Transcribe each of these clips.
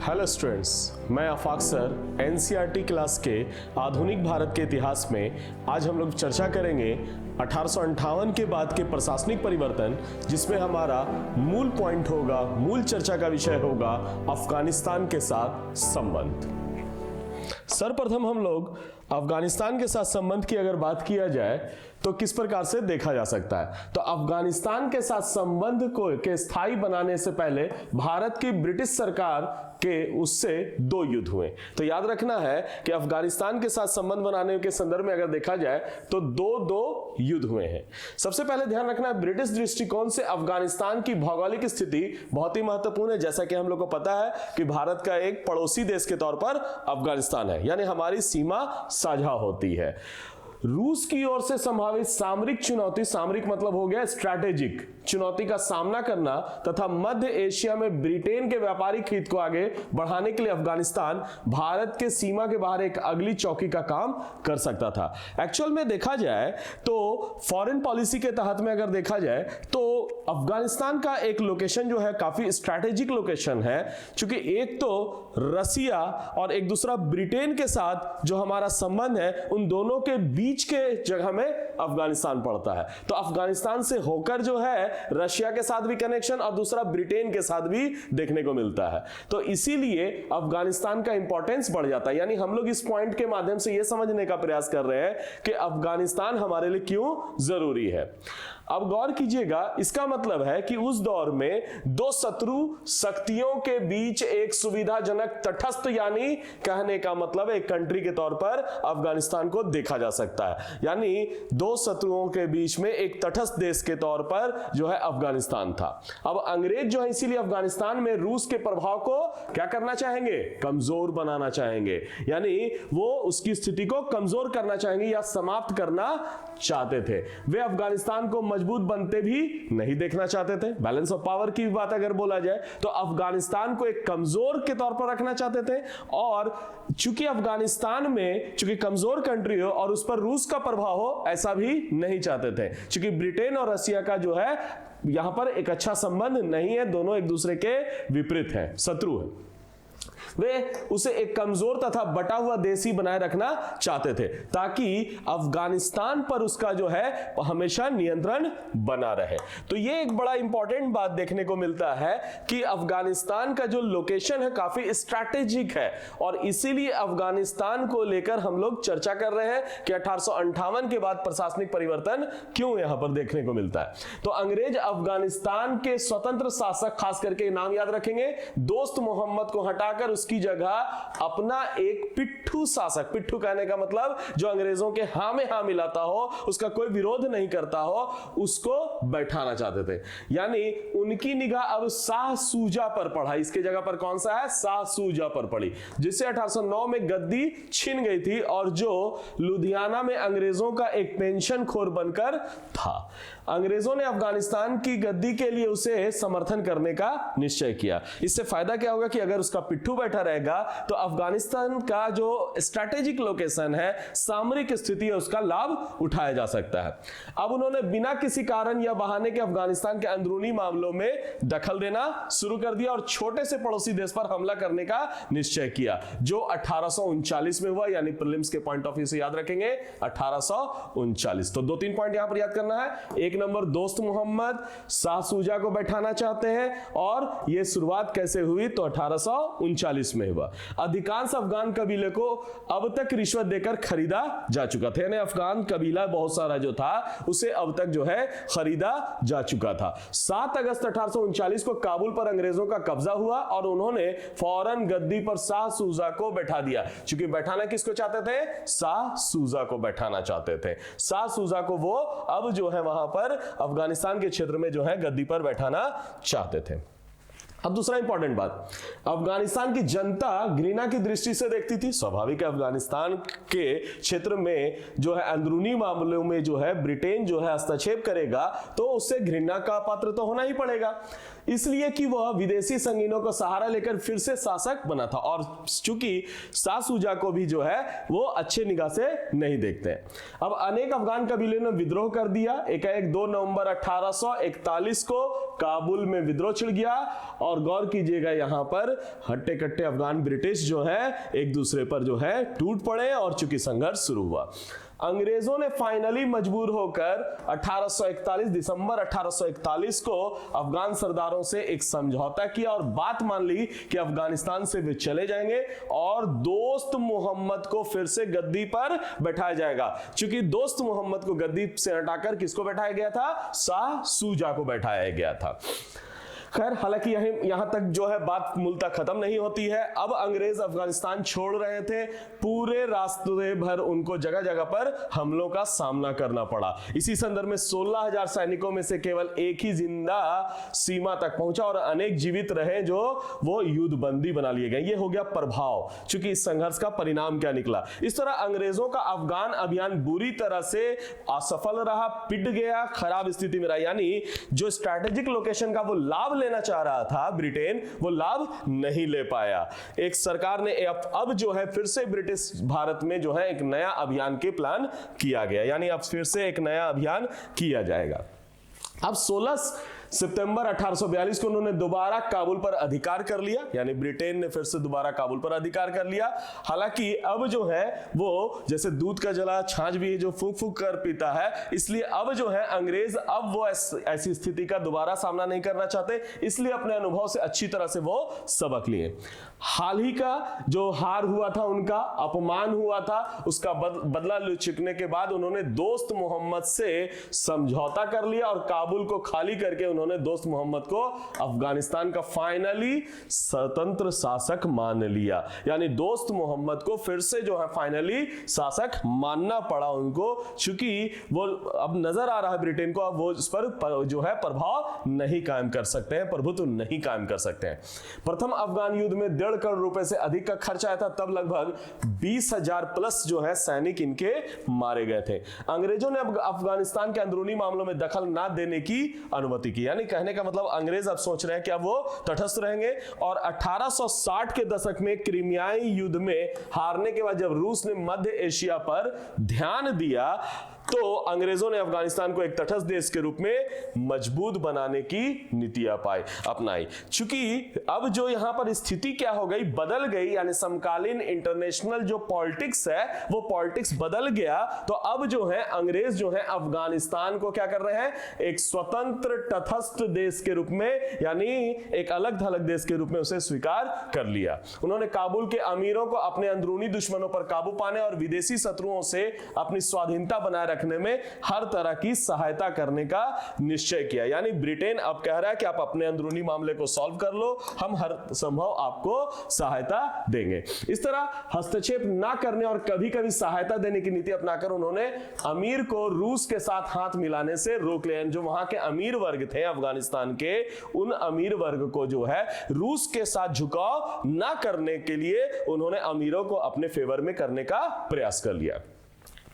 Hello students, मैं आफाक sir NCERT class के आधुनिक भारत के इतिहास में आज हम लोग चर्चा करेंगे 1858 के बाद के प्रशासनिक परिवर्तन, जिसमें हमारा मूल पॉइंट होगा, मूल चर्चा का विषय होगा अफगानिस्तान के साथ संबंध। सर्वप्रथम हम लोग अफगानिस्तान के साथ संबंध की अगर बात किया जाए तो किस प्रकार से देखा जा सकता है। तो अफगानिस्तान के साथ संबंध को के स्थायी बनाने से पहले भारत की ब्रिटिश सरकार के उससे दो युद्ध हुए। तो याद रखना है कि अफगानिस्तान के साथ संबंध बनाने के संदर्भ में अगर देखा जाए तो दो युद्ध हुए हैं। सबसे पहले ध्यान रखना है, ब्रिटिश दृष्टिकोण से अफगानिस्तान की भौगोलिक स्थिति बहुत ही महत्वपूर्ण है। जैसा कि हम लोग को पता है कि भारत का एक पड़ोसी देश के तौर पर अफगानिस्तान है, यानी हमारी सीमा साझा होती है। रूस की ओर से संभावित सामरिक चुनौती, सामरिक मतलब हो गया स्ट्रैटेजिक चुनौती का सामना करना तथा मध्य एशिया में ब्रिटेन के व्यापारिक हित को आगे बढ़ाने के लिए अफगानिस्तान भारत के सीमा के बाहर एक अगली चौकी का काम कर सकता था। एक्चुअल में देखा जाए तो फॉरेन पॉलिसी के तहत में अगर देखा जाए तो अफगानिस्तान का एक लोकेशन जो है काफी स्ट्रैटेजिक लोकेशन है, क्योंकि एक तो रसिया और एक दूसरा ब्रिटेन के साथ जो हमारा संबंध है, उन दोनों के बीच के जगह में अफगानिस्तान पड़ता है। तो अफगानिस्तान से होकर जो है रशिया के साथ भी कनेक्शन और दूसरा ब्रिटेन के साथ भी देखने को मिलता है। तो इसीलिए अफगानिस्तान का इंपॉर्टेंस बढ़ जाता है। यानी हम लोग इस पॉइंट के माध्यम से यह समझने का प्रयास कर रहे हैं कि अफगानिस्तान हमारे लिए क्यों जरूरी है। अब गौर कीजिएगा, इसका मतलब है कि उस दौर में दो शत्रु शक्तियों के बीच एक सुविधाजनक तटस्थ, यानी कहने का मतलब एक कंट्री के तौर पर अफगानिस्तान को देखा जा सकता है। यानी दो शत्रुओं के बीच में एक तटस्थ देश के तौर पर जो है अफगानिस्तान था। अब अंग्रेज जो है इसीलिए अफगानिस्तान में रूस के प्रभाव को क्या करना चाहेंगे, कमजोर बनाना चाहेंगे। यानी वो उसकी स्थिति को कमजोर करना चाहेंगे या समाप्त करना चाहते थे। वे अफगानिस्तान को मजबूत बनते भी नहीं देखना चाहते थे। बैलेंस ऑफ पावर की बात अगर बोला जाए तो अफगानिस्तान को एक कमजोर के तौर पर रखना चाहते थे, और चूंकि अफगानिस्तान में चूंकि कमजोर कंट्री हो और उस पर रूस का प्रभाव हो, ऐसा भी नहीं चाहते थे। चूंकि ब्रिटेन और रसिया का जो है यहां पर एक अच्छा संबंध नहीं है, दोनों एक दूसरे के विपरीत हैं, शत्रु हैं। वे उसे एक कमजोर तथा बटा हुआ देश ही बनाए रखना चाहते थे, ताकि अफगानिस्तान पर उसका जो है हमेशा नियंत्रण बना रहे। तो ये एक बड़ा इंपॉर्टेंट बात देखने को मिलता है कि अफगानिस्तान का जो लोकेशन है काफी स्ट्रैटेजिक है, और इसीलिए अफगानिस्तान को लेकर हम लोग चर्चा कर रहे हैं कि 1858 के बाद प्रशासनिक परिवर्तन क्यों यहां पर देखने को मिलता है। तो अंग्रेज अफगानिस्तान के स्वतंत्र शासक, खास करके नाम याद रखेंगे, दोस्त मोहम्मद को हटाकर उसकी जगह अपना एक पिट्ठू शासक, पिट्ठू कहने का मतलब जो अंग्रेजों के हां में हां मिलाता हो, उसका कोई विरोध नहीं करता हो, उसको बैठाना चाहते थे। यानी उनकी निगाह अब शाह सूजा पर पड़ा। इसके जगह पर कौन सा है, शाह सूजा पर पड़ी, जिससे 1809 में गद्दी छिन गई थी और जो लुधियाना में अंग्रेजों का एक पेंशन खोर बनकर था। अंग्रेजों ने अफगानिस्तान की गद्दी के लिए उसे समर्थन करने का निश्चय किया। इससे फायदा क्या होगा कि अगर उसका पिट्ठू बैठा रहेगा तो अफगानिस्तान का जो स्ट्रैटेजिक लोकेशन है, सामरिक स्थिति है, उसका लाभ उठाया जा सकता है। अब उन्होंने बिना किसी कारण या बहाने के अफगानिस्तान के अंदरूनी मामलों में दखल देना शुरू कर दिया और छोटे से पड़ोसी देश पर हमला करने का निश्चय किया, जो 1839 में हुआ। यानी प्रीलिम्स के पॉइंट ऑफ व्यू से याद रखेंगे 1839। तो 2-3 पॉइंट यहां पर याद करना है। एक नंबर, दोस्त मोहम्मद शाह सूजा को बैठाना चाहते हैं, और यह शुरुआत कैसे हुई तो 1839 में हुआ। अधिकांश अफगान कबीले को अब तक रिश्वत देकर खरीदा जा चुका था। यानी अफगान कबीला बहुत सारा जो था उसे अब तक जो है खरीदा जा चुका था। 7 अगस्त 1839 को काबुल पर अंग्रेजों का कब्जा हुआ और उन्होंने फौरन गद्दी पर शाह सूजा को बैठा दिया। क्योंकि बैठाना किसको चाहते थे, शाह सूजा को बैठाना चाहते थे। शाह सूजा को वो अब जो है वहां पर अफगानिस्तान के क्षेत्र में जो है गद्दी पर बैठाना चाहते थे। अब दूसरा इंपॉर्टेंट बात, अफगानिस्तान की जनता घृणा की दृष्टि से देखती थी। स्वाभाविक है, अफगानिस्तान के क्षेत्र में जो है अंदरूनी मामलों में जो है ब्रिटेन जो है हस्तक्षेप करेगा तो उससे घृणा का पात्र तो होना ही पड़ेगा। इसलिए कि वह विदेशी संगीनों का सहारा लेकर फिर से शासक बना था, और चूंकि शाह शुजा को भी जो है वो अच्छे निगाह से नहीं देखते हैं। अब अनेक अफगान कबीले ने विद्रोह कर दिया। एकाएक 2 नवंबर 1841 को काबुल में विद्रोह छिड़ गया, और गौर कीजिएगा यहां पर हट्टे कट्टे अफगान ब्रिटिश जो है एक दूसरे पर जो है टूट पड़े, और चूंकि संघर्ष शुरू हुआ, अंग्रेजों ने फाइनली मजबूर होकर 1841 दिसंबर 1841 को अफगान सरदारों से एक समझौता किया और बात मान ली कि अफगानिस्तान से वे चले जाएंगे और दोस्त मोहम्मद को फिर से गद्दी पर बैठाया जाएगा। क्योंकि दोस्त मोहम्मद को गद्दी से हटाकर किसको बैठाया गया था? शाह शुजा को बैठाया गया था। खैर, हालांकि यहां तक जो है बात मूलतः खत्म नहीं होती है। अब अंग्रेज अफगानिस्तान छोड़ रहे थे, पूरे रास्ते भर उनको जगह जगह पर हमलों का सामना करना पड़ा। इसी संदर्भ में 16,000 सैनिकों में से केवल एक ही जिंदा सीमा तक पहुंचा और अनेक जीवित रहे जो वो युद्ध बंदी बना लिए गए। ये हो गया प्रभाव, चूंकि इस संघर्ष का परिणाम क्या निकला। इस तरह अंग्रेजों का अफगान अभियान बुरी तरह से असफल रहा, पिट गया, खराब स्थिति में रहा। यानी जो स्ट्रैटेजिक लोकेशन का वो लाभ लेना चाह रहा था ब्रिटेन, वो लाभ नहीं ले पाया। एक सरकार ने अब जो है फिर से ब्रिटिश भारत में जो है एक नया अभियान के प्लान किया गया, यानी अब फिर से एक नया अभियान किया जाएगा। अब 16 सितंबर 1842 को उन्होंने दोबारा काबुल पर अधिकार कर लिया, यानी ब्रिटेन ने फिर से दोबारा काबुल पर अधिकार कर लिया। हालांकि अब जो है वो जैसे दूध का जला छाछ भी जो फूंक फूंक कर पीता है, इसलिए अब जो है अंग्रेज अब वो ऐसी स्थिति का दोबारा सामना नहीं करना चाहते, इसलिए अपने अनुभव से अच्छी तरह से वो सबक लिए। हाल ही का जो हार हुआ था, उनका अपमान हुआ था, उसका बदला ले चुकने के बाद उन्होंने दोस्त मोहम्मद से समझौता कर लिया और काबुल को खाली करके उन्होंने दोस्त मोहम्मद को अफगानिस्तान का फाइनली स्वतंत्र शासक मान लिया। यानी दोस्त मोहम्मद को फिर से जो है फाइनली शासक मानना पड़ा उनको, क्योंकि वो अब नजर आ रहा है ब्रिटेन को, अब वो इस पर जो है प्रभाव नहीं कायम कर सकते हैं, प्रभुत्व नहीं कायम कर सकते हैं। प्रथम अफगान युद्ध में 1.5 करोड़ रुपए से अधिक का खर्च आया था, तब लगभग 20,000 प्लस जो है सैनिक इनके मारे गए थे। अंग्रेजों ने अब अफगानिस्तान के अंदरूनी मामलों में दखल ना देने की अनुमति की, यानी कहने का मतलब अंग्रेज अब सोच रहे हैं कि अब वो तटस्थ रहेंगे। और 1860 के दशक में क्रीमियाई युद्ध में हारने के बाद जब रूस ने मध्य एशिया पर ध्यान दिया, तो अंग्रेजों ने अफगानिस्तान को एक तटस्थ देश के रूप में मजबूत बनाने की नीति अपनाई। चूंकि अब जो यहां पर स्थिति क्या हो गई, बदल गई, यानी समकालीन इंटरनेशनल जो पॉलिटिक्स है वो पॉलिटिक्स बदल गया। तो अब जो है अंग्रेज जो है अफगानिस्तान को क्या कर रहे हैं, एक स्वतंत्र तटस्थ देश के रूप में, यानी एक अलग थलग देश के रूप में उसे स्वीकार कर लिया। उन्होंने काबुल के अमीरों को अपने अंदरूनी दुश्मनों पर काबू पाने और विदेशी शत्रुओं से अपनी स्वाधीनता बनाए रखने में हर तरह की सहायता करने का निश्चय किया। यानी ब्रिटेन अब कह रहा है कि आप अपने अंदरूनी मामले को सॉल्व कर लो, हम हर संभव आपको सहायता देंगे। इस तरह हस्तक्षेप ना करने और कभी कभी सहायता देने की नीति अपनाकर उन्होंने अमीर को रूस के साथ हाथ मिलाने से रोक लिया। जो वहां के अमीर वर्ग थे अफगानिस्तान के, उन अमीर वर्ग को जो है रूस के साथ झुकाव ना करने के लिए उन्होंने अमीरों को अपने फेवर में करने का प्रयास कर लिया।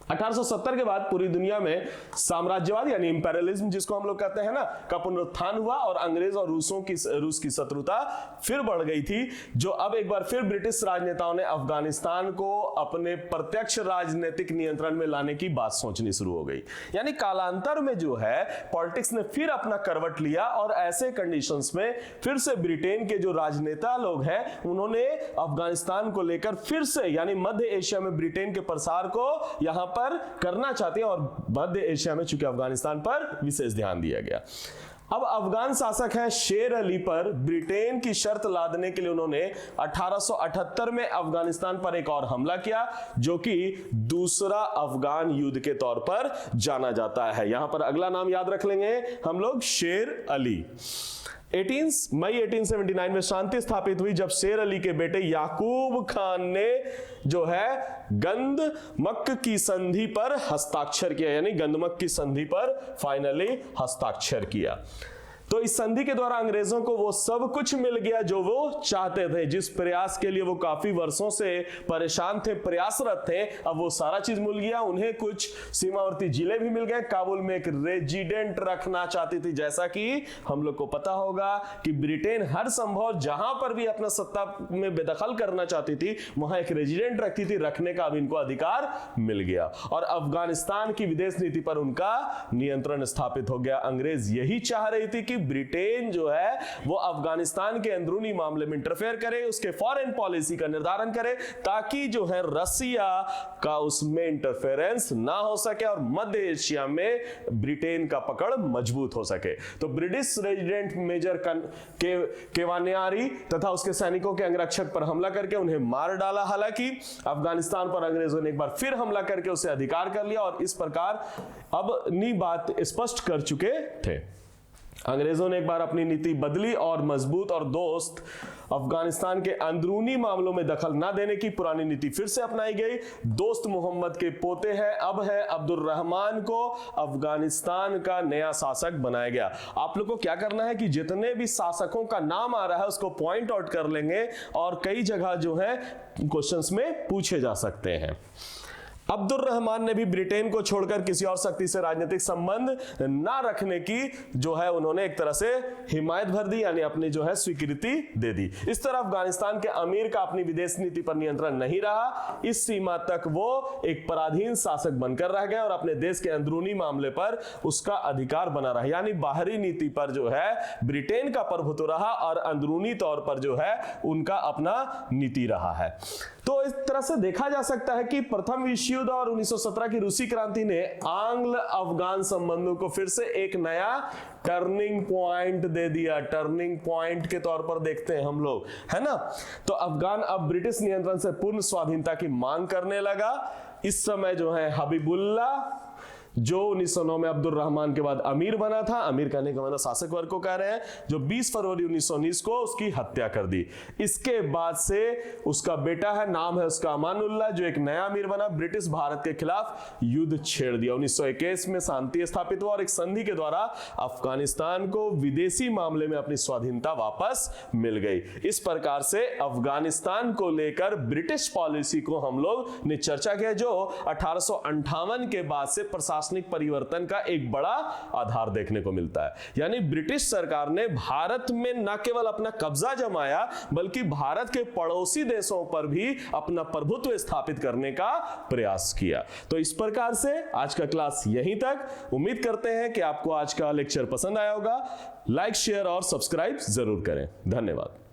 1870 के बाद पूरी दुनिया में साम्राज्यवाद यानी इंपेरियलिज्म जिसको हम लोग कहते हैं ना, का पुनरुत्थान हुआ और अंग्रेज और रूस की शत्रुता फिर बढ़ गई थी, जो अब एक बार फिर ब्रिटिश राजनेताओं ने अफगानिस्तान को अपने प्रत्यक्ष राजनीतिक नियंत्रण में लाने की बात सोचनी शुरू हो गई। यानी कालांतर में जो है पॉलिटिक्स ने फिर अपना करवट लिया और ऐसे कंडीशंस में फिर से ब्रिटेन के जो राजनेता लोग हैं उन्होंने अफगानिस्तान को लेकर फिर से, यानी मध्य एशिया में ब्रिटेन के प्रसार को यहां पर करना चाहते हैं, और मध्य एशिया में चूंकि अफगानिस्तान पर विशेष ध्यान दिया गया। अब अफगान शासक हैं शेर अली पर ब्रिटेन की शर्त लादने के लिए उन्होंने 1878 में अफगानिस्तान पर एक और हमला किया, जो कि दूसरा अफगान युद्ध के तौर पर जाना जाता है। यहां पर अगला नाम याद रख लेंगे हम लोग, शेर अली। मई 1879 में शांति स्थापित हुई जब शेर अली के बेटे याकूब खान ने जो है गंदमक की संधि पर हस्ताक्षर किया, यानी गंदमक की संधि पर फाइनली हस्ताक्षर किया। तो इस संधि के द्वारा अंग्रेजों को वो सब कुछ मिल गया जो वो चाहते थे, जिस प्रयास के लिए वो काफी वर्षों से परेशान थे, प्रयासरत थे, अब वो सारा चीज मिल गया। उन्हें कुछ सीमावर्ती जिले भी मिल गए। काबुल में एक रेजिडेंट रखना चाहती थी, जैसा कि हम लोग को पता होगा कि ब्रिटेन हर संभव जहां पर भी अपना सत्ता में बेदखल करना चाहती थी वहां एक रेजिडेंट रखती थी। रखने का अब इनको अधिकार मिल गया और अफगानिस्तान की विदेश नीति पर उनका नियंत्रण स्थापित हो गया। अंग्रेज यही चाह रही थी कि ब्रिटेन जो है वो अफगानिस्तान के अंदरूनी मामले में इंटरफेयर करे, उसके फॉरेन पॉलिसी का निर्धारण करे, ताकि जो है रसिया का उसमें इंटरफेरेंस ना हो सके और मध्य एशिया में ब्रिटेन का पकड़ मजबूत हो सके। तो ब्रिटिश रेजिडेंट मेजर केवानियारी तथा उसके सैनिकों के अंगरक्षक पर हमला करके उन्हें मार डाला। हालांकि अफगानिस्तान पर अंग्रेजों ने एक बार फिर हमला करके उसे अधिकार कर लिया और इस प्रकार अब अपनी बात स्पष्ट कर चुके थे। अंग्रेजों ने एक बार अपनी नीति बदली और मजबूत और दोस्त अफगानिस्तान के अंदरूनी मामलों में दखल ना देने की पुरानी नीति फिर से अपनाई गई। दोस्त मोहम्मद के पोते हैं अब है अब्दुल रहमान को अफगानिस्तान का नया शासक बनाया गया। आप लोग को क्या करना है कि जितने भी शासकों का नाम आ रहा है उसको पॉइंट आउट कर लेंगे और कई जगह जो है क्वेश्चंस में पूछे जा सकते हैं। अब्दुल रहमान ने भी ब्रिटेन को छोड़कर किसी और शक्ति से राजनीतिक संबंध ना रखने की जो है उन्होंने एक तरह से हिमायत भर दी, यानी अपनी जो है स्वीकृति दे दी। इस तरह अफगानिस्तान के अमीर का अपनी विदेश नीति पर नियंत्रण नहीं रहा। इस सीमा तक वो एक पराधीन शासक बनकर रह गए और अपने देश के अंदरूनी मामले पर उसका अधिकार बना रहा, यानी बाहरी नीति पर जो है ब्रिटेन का प्रभुत्व रहा और अंदरूनी तौर पर जो है उनका अपना नीति रहा है। तो इस तरह से देखा जा सकता है कि प्रथम विश्व युद्ध और 1917 की रूसी क्रांति ने आंग्ल अफगान संबंधों को फिर से एक नया टर्निंग पॉइंट दे दिया। टर्निंग पॉइंट के तौर पर देखते हैं हम लोग, है ना। तो अफगान अब ब्रिटिश नियंत्रण से पूर्ण स्वाधीनता की मांग करने लगा। इस समय जो है हबीबुल्लाह जो 1909 में अब्दुल रहमान के बाद अमीर बना था, अमीर कहने का मतलब शासक वर्ग को कह रहे हैं, जो 20 फरवरी 1919 को उसकी हत्या कर दी। इसके बाद से उसका बेटा है, नाम है उसका अमानुल्लाह, जो एक नया अमीर बना, ब्रिटिश भारत के खिलाफ युद्ध छेड़ दिया। 1921 में शांति स्थापित हुआ और एक संधि के द्वारा अफगानिस्तान को विदेशी मामले में अपनी स्वाधीनता वापस मिल गई। इस प्रकार से अफगानिस्तान को लेकर ब्रिटिश पॉलिसी को हम लोग ने चर्चा किया, जो 1858 के बाद से प्रशासनिक परिवर्तन का एक बड़ा आधार देखने को मिलता है। यानी ब्रिटिश सरकार ने भारत में न केवल अपना कब्जा जमाया बल्कि भारत के पड़ोसी देशों पर भी अपना प्रभुत्व स्थापित करने का प्रयास किया। तो इस प्रकार से आज का क्लास यहीं तक। उम्मीद करते हैं कि आपको आज का लेक्चर पसंद आया होगा। लाइक, शेयर और सब्सक्राइब जरूर करें। धन्यवाद।